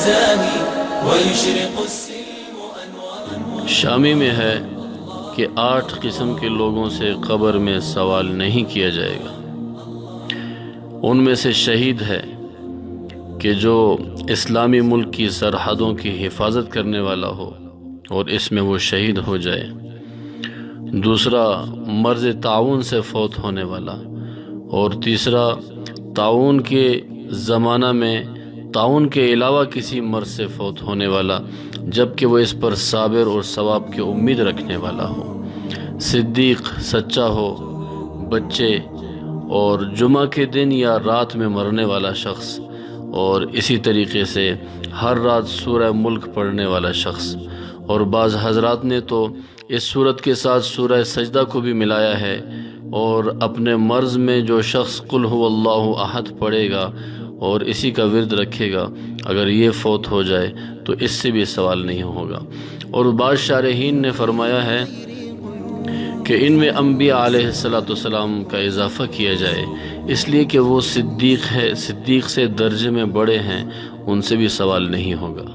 الزاهي ويشرق السلم أنوارا. شامی میں ہے کہ 8 قسم کے لوگوں سے قبر میں سوال نہیں کیا جائے گا. ان میں سے شہید ہے کہ جو اسلامی ملک کی سرحدوں کی حفاظت کرنے والا ہو اور اس میں وہ شہید ہو جائے. دوسرا مرض طاعون سے فوت ہونے والا. اور تیسرا طاعون کے زمانہ میں طاعون کے علاوہ کسی مرض سے فوت ہونے والا جبکہ وہ اس پر صابر اور ثواب کی امید رکھنے والا ہو. صدیق سچا ہو. بچے اور جمعہ کے دن یا رات میں مرنے والا شخص. اور اسی طریقے سے ہر رات سورہ ملک پڑھنے والا شخص. اور بعض حضرات نے تو اس صورت کے ساتھ سورہ سجدہ کو بھی ملایا ہے. اور اپنے مرض میں جو شخص قل هو اللہ احد پڑھے گا اور اسی کا ورد رکھے گا اگر یہ فوت ہو جائے تو اس سے بھی سوال نہیں ہوگا. اور بعض شارحین نے فرمایا ہے کہ ان میں انبیاء علیہ السلام کا اضافہ کیا جائے اس لیے کہ وہ صدیق ہے، صدیق سے درجے میں بڑے ہیں، ان سے بھی سوال نہیں ہوگا.